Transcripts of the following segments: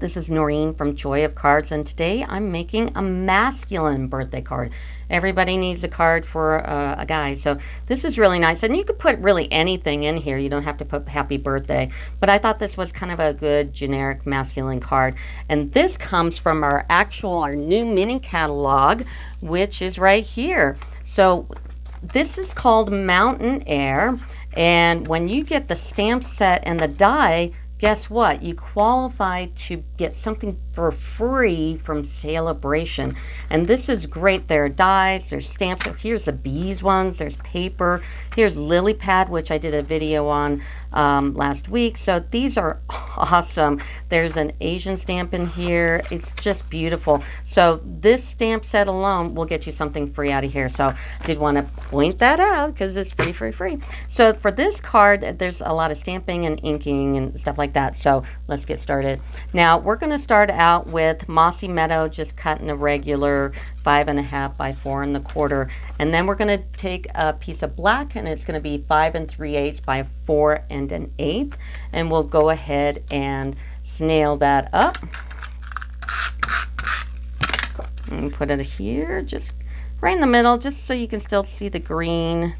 this is Noreen from Joy of Cards, and today I'm making a masculine birthday card. Everybody needs a card for a guy, so this is really nice. And you could put really anything in here. You don't have to put happy birthday, but I thought this was kind of a good generic masculine card. And this comes from our new mini catalog, which is right here. So this is called Mountain Air, and when you get the stamp set and the die, guess what? You qualify to get something for free from SALE-A-BRATION. And this is great. There are dies, there's stamps. So here's the bees ones, there's paper. Here's Lily Pad, which I did a video on last week. So these are awesome. There's an Asian stamp in here. It's just beautiful. So this stamp set alone will get you something free out of here. So I did want to point that out because it's free. So for this card, there's a lot of stamping and inking and stuff like that. So let's get started. Now we're going to start out with Mossy Meadow, just cut in a regular 5.5 by 4 1/4, and then we're going to take a piece of black, and it's going to be 5 3/8 by 4 1/8, and we'll go ahead and snail that up and put it here, just right in the middle, just so you can still see the green,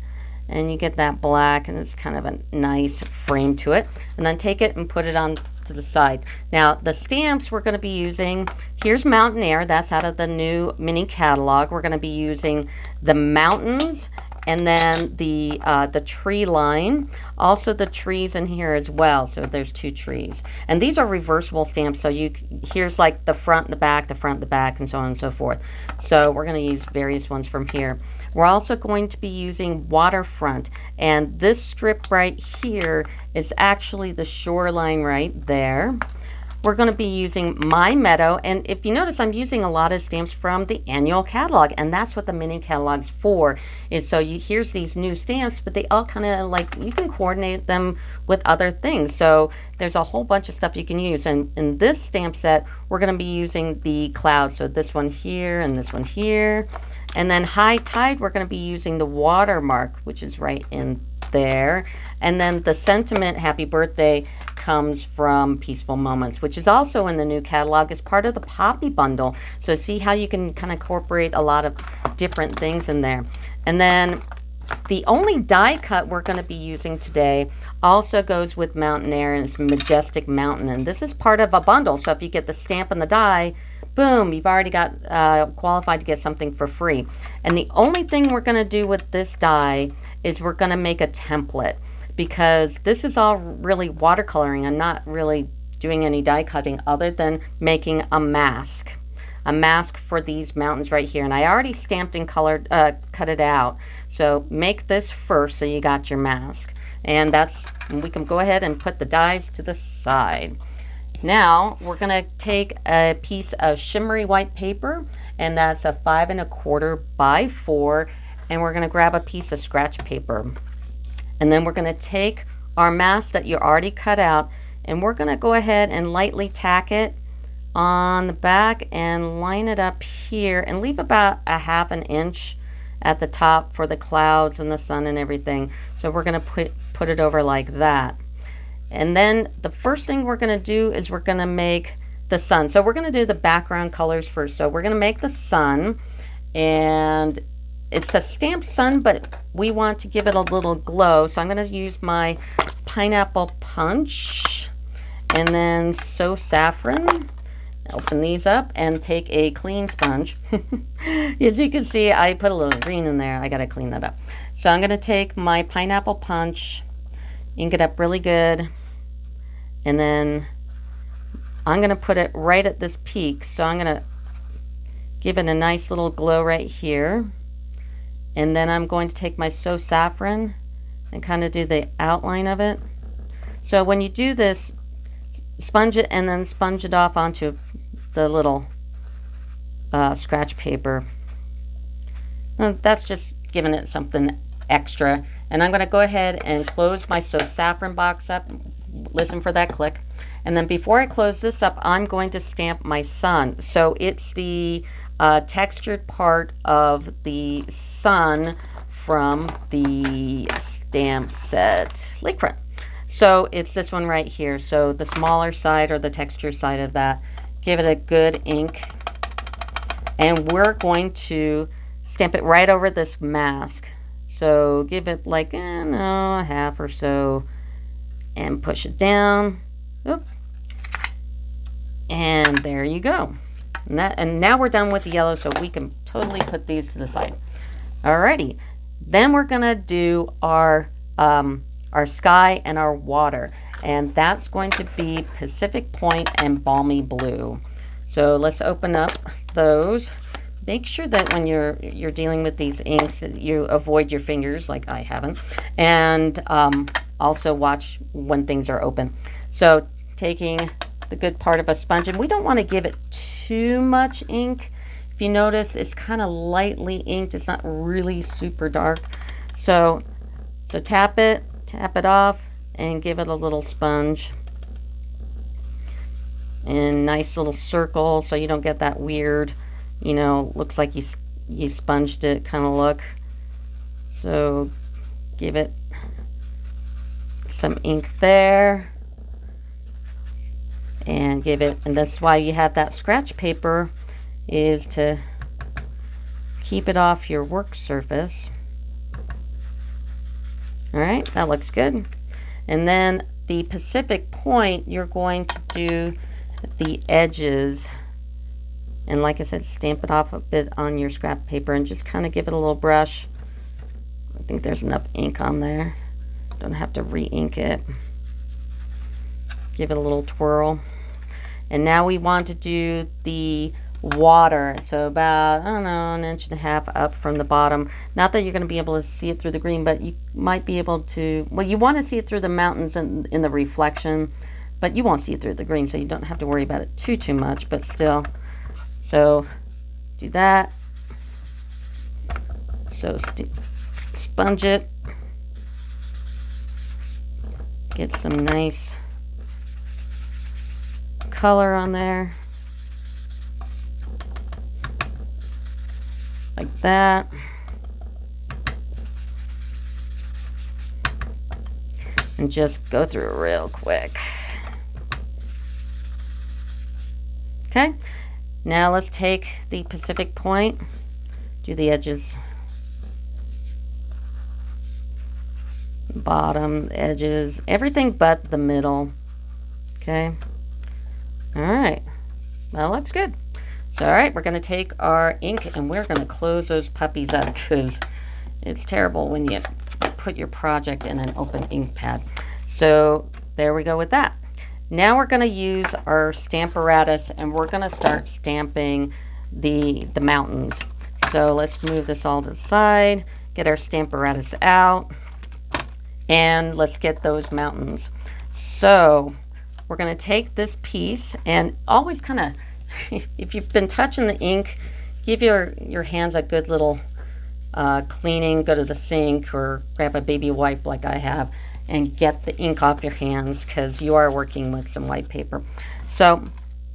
and you get that black, and it's kind of a nice frame to it. And then take it and put it on to the side. Now the stamps we're going to be using, here's Mountain Air, that's out of the new mini catalog. We're going to be using the mountains, and then the tree line, also the trees in here as well. So there's 2 trees, and these are reversible stamps. So here's like the front, the back, the front, the back, and so on and so forth. So we're going to use various ones from here. We're also going to be using Waterfront, and this strip right here is actually the shoreline right there. We're going to be using My Meadow, and if you notice, I'm using a lot of stamps from the annual catalog, and that's what the mini catalog's for. Is so here's these new stamps, but they all kind of like, you can coordinate them with other things. So there's a whole bunch of stuff you can use, and in this stamp set, we're going to be using the clouds. So this one here and this one here, and then High Tide, we're going to be using the watermark, which is right in there, and then the sentiment Happy Birthday comes from Peaceful Moments, which is also in the new catalog as part of the Poppy bundle. So see how you can kind of incorporate a lot of different things in there. And then the only die cut we're going to be using today also goes with Mountain Air, and it's Majestic Mountain, and this is part of a bundle. So if you get the stamp and the die, boom, you've already got qualified to get something for free. And the only thing we're going to do with this die is we're going to make a template, because this is all really watercoloring. I'm not really doing any die cutting other than making a mask for these mountains right here. And I already stamped and colored, cut it out. So make this first so you got your mask. And we can go ahead and put the dies to the side. Now we're going to take a piece of shimmery white paper, and that's a 5 1/4 by 4, and we're going to grab a piece of scratch paper. And then we're going to take our mask that you already cut out, and we're going to go ahead and lightly tack it on the back and line it up here, and leave about a 1/2 inch at the top for the clouds and the sun and everything. So we're going to put it over like that. And then the first thing we're going to do is we're going to make the sun. So we're going to do the background colors first. So we're going to make the sun, and it's a stamped sun, but we want to give it a little glow. So I'm going to use my Pineapple Punch, and then So Saffron. Open these up and take a clean sponge. As you can see, I put a little green in there. I got to clean that up. So I'm going to take my Pineapple Punch, ink it up really good, and then I'm going to put it right at this peak. So I'm going to give it a nice little glow right here. And then I'm going to take my So Saffron and kind of do the outline of it. So when you do this, sponge it and then sponge it off onto the little scratch paper. And that's just giving it something extra. And I'm going to go ahead and close my So Saffron box up. Listen for that click. And then before I close this up, I'm going to stamp my sun. So it's the textured part of the sun from the stamp set Lakefront. So it's this one right here. So the smaller side or the texture side of that. Give it a good ink. And we're going to stamp it right over this mask. So give it like, a half or so. And push it down. Oop. And there you go. And now we're done with the yellow, so we can totally put these to the side. Alrighty. Then we're gonna do our sky and our water, and that's going to be Pacific Point and Balmy Blue. So let's open up those. Make sure that when you're dealing with these inks, you avoid your fingers, like I haven't, and also watch when things are open. So taking the good part of a sponge, and we don't want to give it too much ink. If you notice, it's kind of lightly inked. It's not really super dark. So tap it off, and give it a little sponge. And nice little circle, so you don't get that weird, looks like you sponged it kind of look. So give it some ink there. And that's why you have that scratch paper, is to keep it off your work surface. All right, that looks good. And then the Pacific Point, you're going to do the edges. And like I said, stamp it off a bit on your scrap paper and just kind of give it a little brush. I think there's enough ink on there. Don't have to re-ink it. Give it a little twirl. And now we want to do the water. So about, I don't know, 1.5 inches up from the bottom. Not that you're going to be able to see it through the green, but you might be able to, well, you want to see it through the mountains and in the reflection, but you won't see it through the green, so you don't have to worry about it too much, but still. So do that. So sponge it. Get some nice color on there. Like that. And just go through it real quick. Okay, now let's take the Pacific Point, do the edges, bottom, edges, everything but the middle. Okay, all right, that looks good. So, all right, we're going to take our ink and we're going to close those puppies up, because it's terrible when you put your project in an open ink pad. So there we go with that. Now we're going to use our Stamparatus, and we're going to start stamping the mountains. So let's move this all to the side, get our Stamparatus out, and let's get those mountains. So we're going to take this piece, and always kind of, if you've been touching the ink, give your hands a good little cleaning. Go to the sink or grab a baby wipe like I have, and get the ink off your hands, because you are working with some white paper. So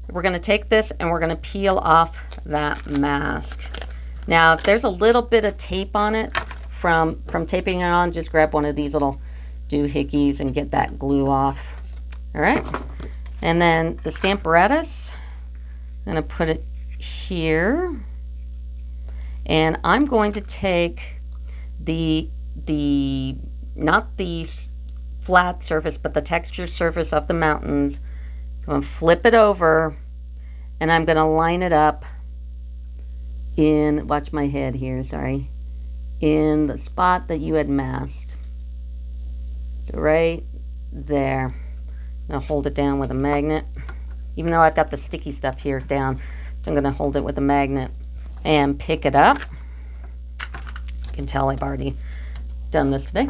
we're going to take this and we're going to peel off that mask. Now if there's a little bit of tape on it from taping it on, just grab one of these little doohickeys and get that glue off. All right, and then the Stamparatus, I'm going to put it here, and I'm going to take the not the flat surface, but the texture surface of the mountains. I'm going to flip it over, and I'm going to line it up in, watch my head here, sorry, in the spot that you had masked. So right there. I'm going to hold it down with a magnet. Even though I've got the sticky stuff here down, so I'm going to hold it with a magnet and pick it up. You can tell I've already done this today.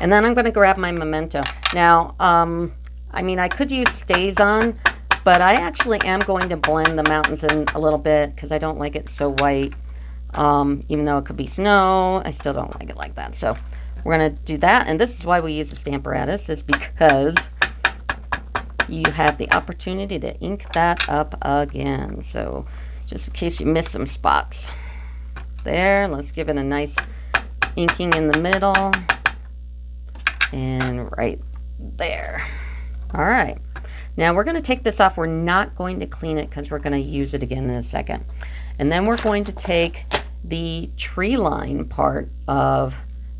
And then I'm going to grab my Memento. Now, I mean, I could use STAY-ON, but I actually am going to blend the mountains in a little bit, because I don't like it so white. Even though it could be snow, I still don't like it like that. So we're going to do that. And this is why we use the Stamparatus, is because you have the opportunity to ink that up again. So just in case you miss some spots. There, let's give it a nice inking in the middle. And right There. All right. Now we're going to take this off. We're not going to clean it because we're going to use it again in a second. And then we're going to take the tree line part of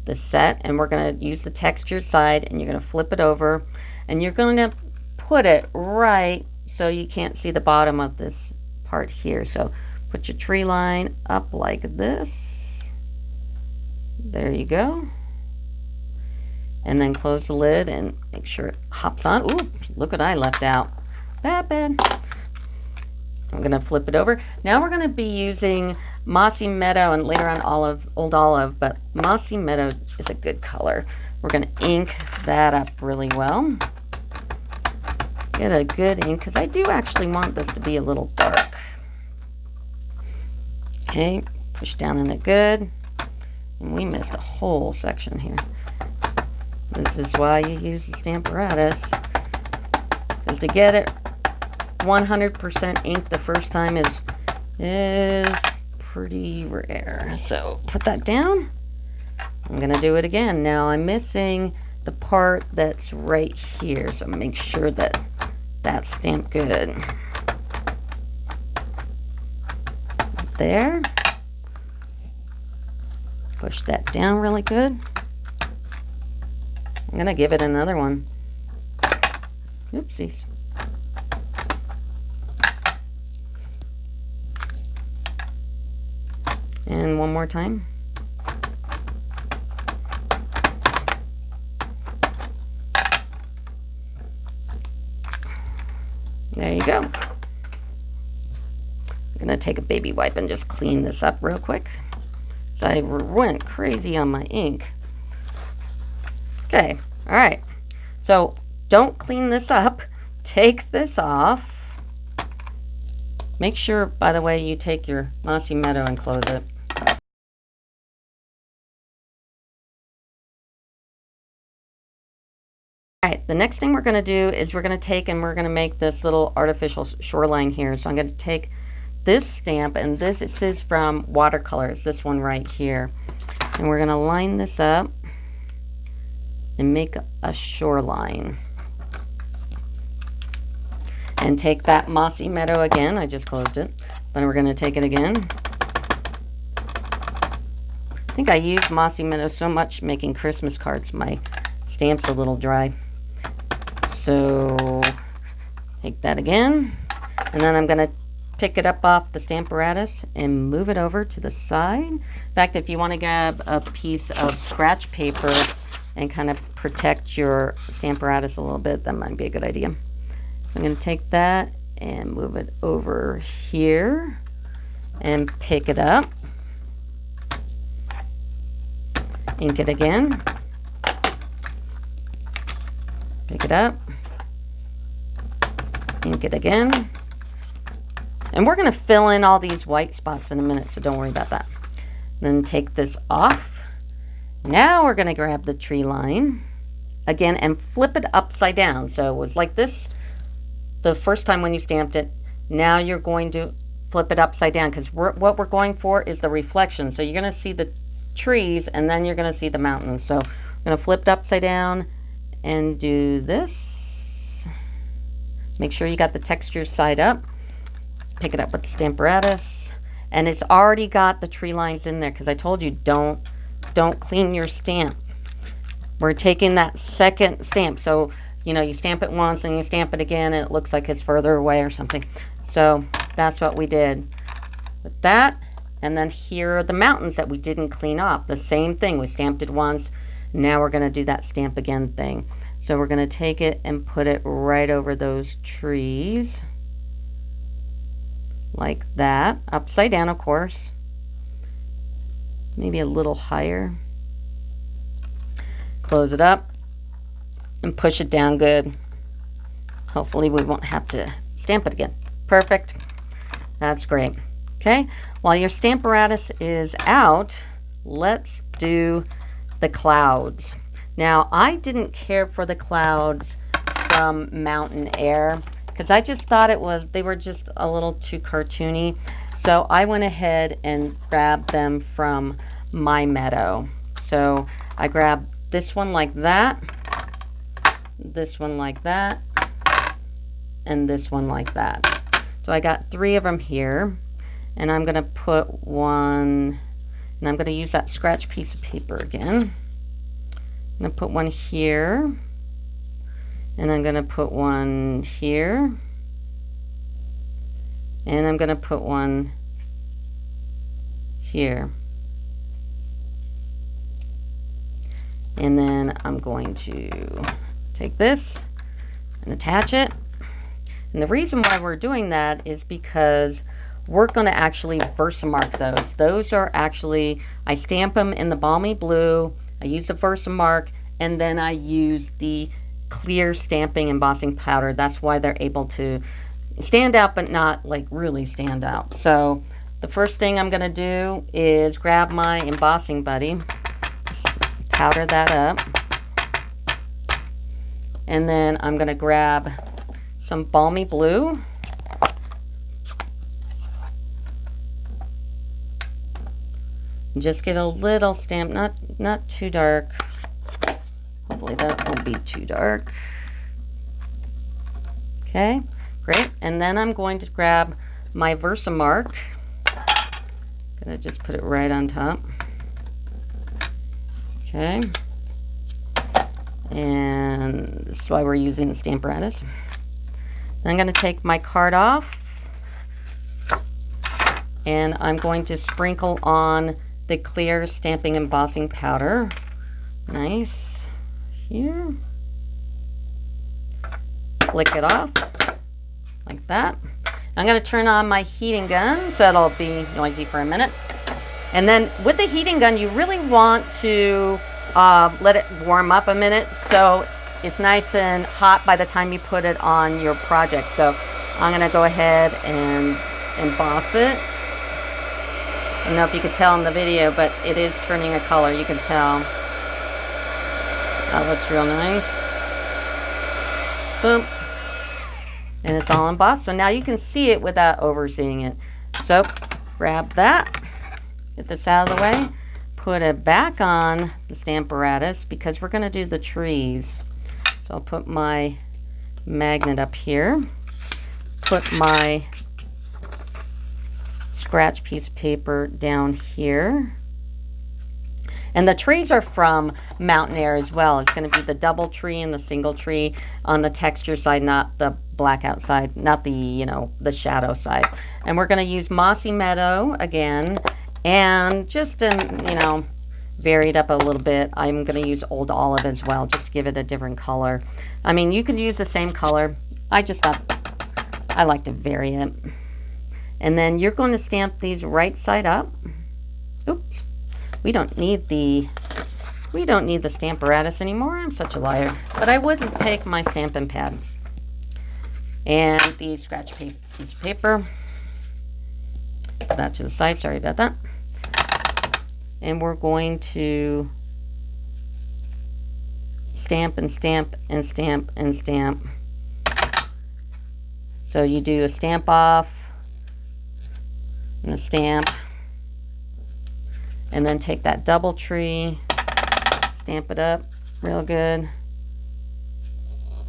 the set, and we're going to use the textured side, and you're going to flip it over, and you're going to put it right so you can't see the bottom of this part here. So put your tree line up like this. There you go. And then close the lid and make sure it hops on. Ooh, look what I left out. Bad. I'm going to flip it over. Now we're going to be using Mossy Meadow and later on Old Olive, but Mossy Meadow is a good color. We're going to ink that up really well. Get a good ink, because I do actually want this to be a little dark. Okay, push down in it good. And we missed a whole section here. This is why you use the Stamparatus. Because to get it 100% ink the first time is pretty rare. So put that down. I'm going to do it again. Now I'm missing the part that's right here. So make sure that that's stamped good. There. Push that down really good. I'm going to give it another one. Oopsies. And one more time. There you go. I'm going to take a baby wipe and just clean this up real quick. So I went crazy on my ink. Okay, all right. So don't clean this up. Take this off. Make sure, by the way, you take your Mossy Meadow and close it. All right, the next thing we're going to do is we're going to take and we're going to make this little artificial shoreline here. So I'm going to take this stamp, and this is from Watercolors, this one right here. And we're going to line this up and make a shoreline. And take that Mossy Meadow again. I just closed it. But we're going to take it again. I think I use Mossy Meadow so much making Christmas cards. My stamp's a little dry. So take that again. And then I'm going to pick it up off the Stamparatus and move it over to the side. In fact, if you want to grab a piece of scratch paper and kind of protect your Stamparatus a little bit, that might be a good idea. So I'm going to take that and move it over here and pick it up. Ink it again. Pick it up. Ink it again. And we're going to fill in all these white spots in a minute, so don't worry about that. Then take this off. Now we're going to grab the tree line again and flip it upside down. So it was like this the first time when you stamped it. Now you're going to flip it upside down, because what we're going for is the reflection. So you're going to see the trees and then you're going to see the mountains. So I'm going to flip it upside down and do this. Make sure you got the texture side up. Pick it up with the Stamparatus, and it's already got the tree lines in there, because I told you don't clean your stamp. We're taking that second stamp, so you know, you stamp it once and you stamp it again and it looks like it's further away or something. So that's what we did with that. And then here are the mountains that we didn't clean off. The same thing, we stamped it once. Now we're going to do that stamp again thing. So we're going to take it and put it right over those trees. Like that. Upside down, of course. Maybe a little higher. Close it up and push it down good. Hopefully we won't have to stamp it again. Perfect. That's great. Okay, while your Stamparatus is out, let's do the clouds. Now, I didn't care for the clouds from Mountain Air, because I just thought they were just a little too cartoony. So I went ahead and grabbed them from My Meadow. So I grabbed this one like that, this one like that, and this one like that. So I got 3 of them here, and I'm going to put one, and I'm going to use that scratch piece of paper again. I'm going to put one here, and I'm going to put one here, and I'm going to put one here. And then I'm going to take this and attach it. And the reason why we're doing that is because we're going to actually Versamark those. Those are actually, I stamp them in the balmy blue, I use the Versamark, and then I use the clear stamping embossing powder. That's why they're able to stand out, but not like really stand out. So the first thing I'm going to do is grab my embossing buddy, powder that up, and then I'm going to grab some balmy blue, just get a little stamp, not too dark. Hopefully that won't be too dark. Okay, great. And then I'm going to grab my Versamark. Gonna just put it right on top. Okay. And this is why we're using the Stamparatus. I'm going to take my card off, and I'm going to sprinkle on the clear stamping embossing powder. Nice. Here. Flick it off like that. I'm going to turn on my heating gun so it'll be noisy for a minute. And then with the heating gun, you really want to let it warm up a minute so it's nice and hot by the time you put it on your project. So I'm going to go ahead and emboss it. I don't know if you could tell in the video, but it is turning a color. You can tell. That looks real nice. Boom. And it's all embossed. So now you can see it without overseeing it. So grab that. Get this out of the way. Put it back on the Stamparatus because we're going to do the trees. So I'll put my magnet up here. Put my scratch piece of paper down here. And the trees are from Mountain Air as well. It's going to be the double tree and the single tree on the texture side, not the blackout side, not the, you know, the shadow side. And we're going to use Mossy Meadow again. And just, you know, varied up a little bit. I'm going to use Old Olive as well, just to give it a different color. I mean, you could use the same color. I just thought I like to vary it. And then you're going to stamp these right side up. Oops. We don't need the Stamparatus anymore. I'm such a liar. But I would take my Stampin' pad and the scratch piece of paper. Put that to the side. Sorry about that. And we're going to stamp and stamp and stamp and stamp. So you do a stamp off and a stamp, and then take that double tree, stamp it up real good.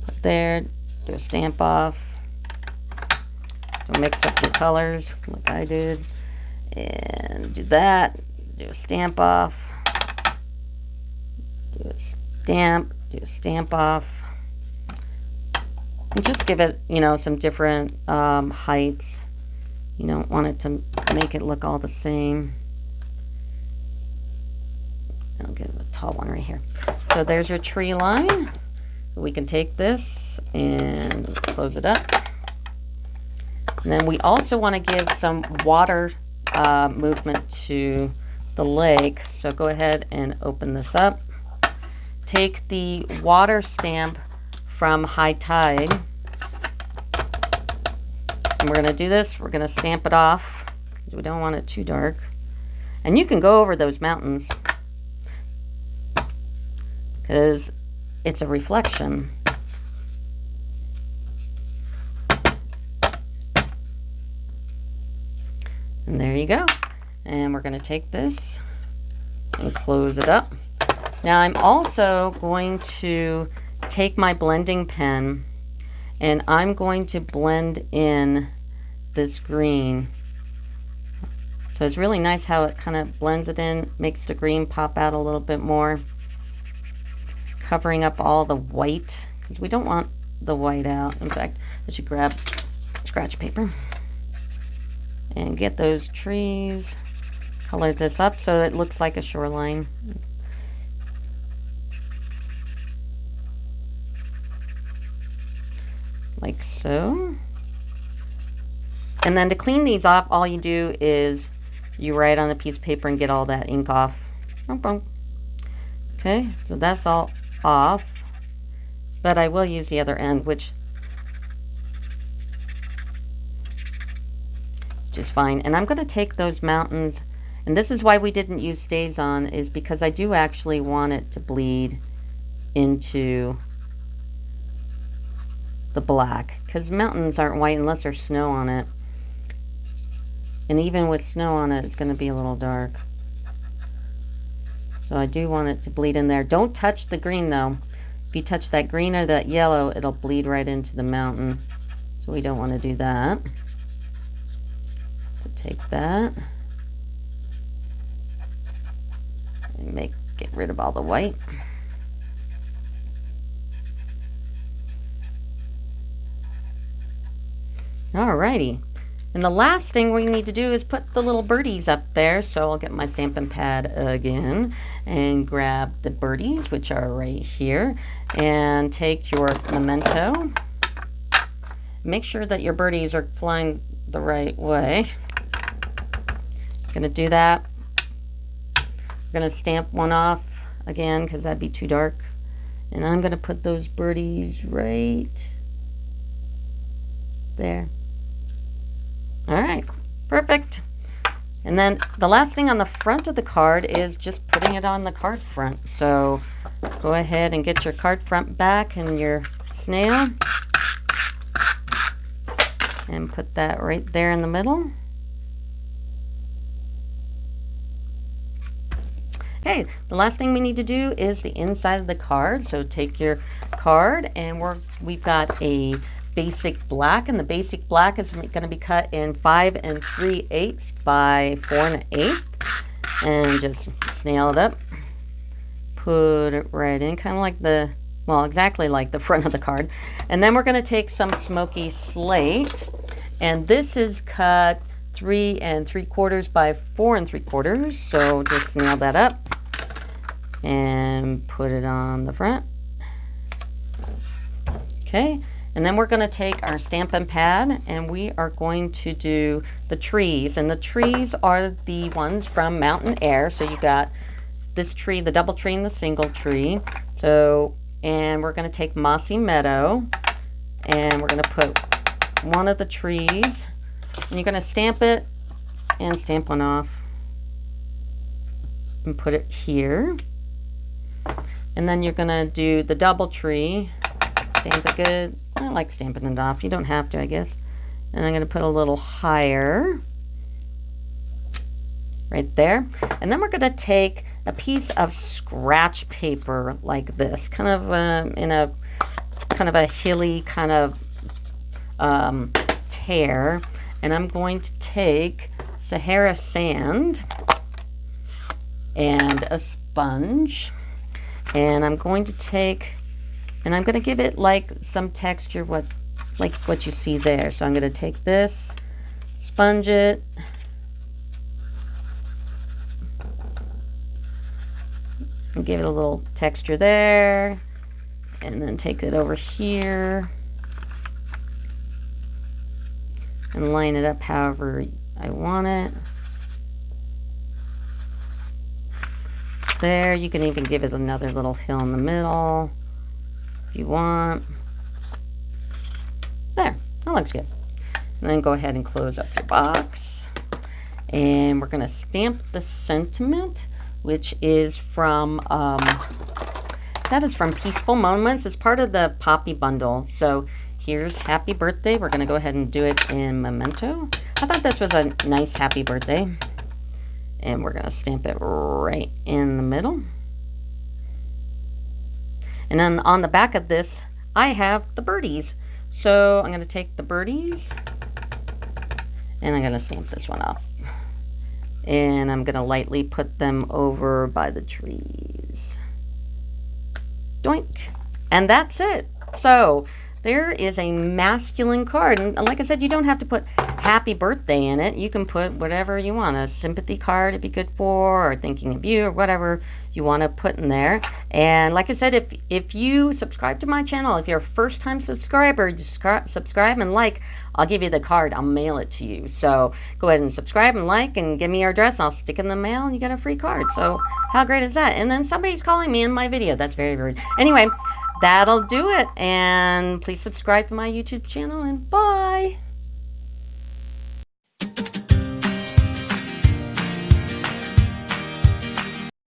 Put there, do a stamp off. Don't mix up your colors like I did. And do that. Do a stamp off, do a stamp off, and just give it, you know, some different heights. You don't want it to make it look all the same. I'll get a tall one right here. So there's your tree line. We can take this and close it up. And then we also want to give some water movement to the lake. So go ahead and open this up. Take the water stamp from High Tide. And we're going to do this. We're going to stamp it off. We don't want it too dark. And you can go over those mountains because it's a reflection. And there you go. And we're going to take this and close it up. Now I'm also going to take my blending pen and I'm going to blend in this green. So it's really nice how it kind of blends it in, makes the green pop out a little bit more, covering up all the white, because we don't want the white out. In fact, I should grab scratch paper and get those trees, color this up so it looks like a shoreline. Like so. And then to clean these off, all you do is you write on a piece of paper and get all that ink off. Okay, so that's all off. But I will use the other end, which is fine. And I'm going to take those mountains, and this is why we didn't use stays on, is because I do actually want it to bleed into the black, because mountains aren't white unless there's snow on it. And even with snow on it, it's going to be a little dark. So I do want it to bleed in there. Don't touch the green though. If you touch that green or that yellow, it'll bleed right into the mountain. So we don't want to do that. So take that and get rid of all the white. Alrighty. And the last thing we need to do is put the little birdies up there. So I'll get my Stampin' pad again and grab the birdies, which are right here, and take your memento. Make sure that your birdies are flying the right way. Gonna do that. I'm gonna stamp one off again because that'd be too dark. And I'm gonna put those birdies right there. All right, perfect. And then the last thing on the front of the card is just putting it on the card front. So go ahead and get your card front back and your snail and put that right there in the middle. Okay, the last thing we need to do is the inside of the card. So take your card, and we've got a basic black, and the basic black is going to be cut in 5 3/8 by 4 1/8, and just snail it up, put it right in, kind of like exactly like the front of the card. And then we're going to take some smoky slate, and this is cut 3 3/4 by 4 3/4, so just snail that up and put it on the front. Okay. And then we're going to take our Stampin' pad and we are going to do the trees. And the trees are the ones from Mountain Air. So you got this tree, the double tree and the single tree. So, and we're going to take Mossy Meadow and we're going to put one of the trees. And you're going to stamp it and stamp one off and put it here. And then you're going to do the double tree. Stamp it good. I like stamping it off. You don't have to, I guess. And I'm going to put a little higher right there. And then we're going to take a piece of scratch paper like this, kind of in a kind of a hilly kind of tear. And I'm going to take Sahara sand and a sponge. And I'm going to take, and I'm going to give it like some texture, like what you see there. So I'm going to take this, sponge it, and give it a little texture there, and then take it over here and line it up however I want it. There, you can even give it another little hill in the middle if you want. There, that looks good. And then go ahead and close up your box. And we're going to stamp the sentiment, which is from, that is from Peaceful Moments. It's part of the Poppy bundle. So here's Happy Birthday. We're going to go ahead and do it in Memento. I thought this was a nice happy birthday. And we're going to stamp it right in the middle. And then on the back of this, I have the birdies. So I'm going to take the birdies and I'm going to stamp this one up. And I'm going to lightly put them over by the trees. Doink. And that's it. So there is a masculine card. And like I said, you don't have to put happy birthday in it. You can put whatever you want. A sympathy card it'd be good for, or thinking of you, or whatever you want to put in there. And like I said, if you subscribe to my channel, if you're a first time subscriber, you subscribe and like, I'll give you the card. I'll mail it to you. So go ahead and subscribe and like and give me your address and I'll stick it in the mail and you get a free card. So how great is that? And then somebody's calling me in my video. That's very rude. Anyway, that'll do it. And please subscribe to my YouTube channel and bye.